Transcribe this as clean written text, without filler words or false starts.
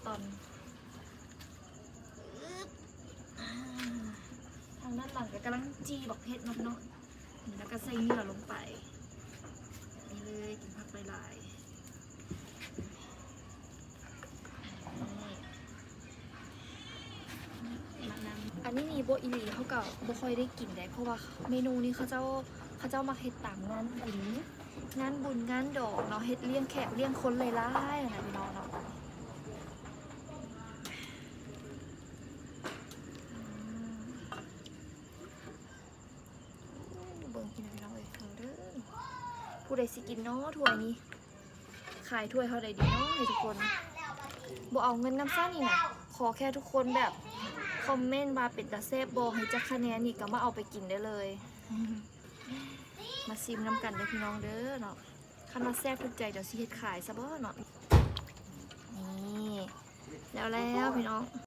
ตอนทางด้านหลังก็กำลังจีบักเพชรเนาะเนาะแล้วก็ใส่เนื้อลงไปนี่เลยกินผักหลายๆอันนี้นี่โบอิลีเขาก็บ่ค่อยได้กินได้เพราะว่าเมนูนี้เขาเจ้ามาเฮ็ดตามงานบุญงานดอกเนาะเฮ็ดเลี้ยงแขกเลี้ยงคนหลายๆนะพี่น้องเนาะเบิ่งพี่น้องเอ้ยเอาเด้อผู้ใดสิกินเนาะถ้วยนี้ขายถ้วยเท่าใดดีเนาะให้ทุกคนบ่เอาเงินน้ำซ่านี่นะขอแค่ทุกคนแบบคอมเมนต์มาเป็นตาแซ่บบ่ให้จักคะแนนนี่ก็มาเอาไปกินได้เลยมาซิมน้ำกันเด้อพี่น้องเด้อเนาะคันมาแซ่บถูกใจเดี๋ยวสิเฮ็ดขายซะบ่เนาะนี่แล้วพี่น้อง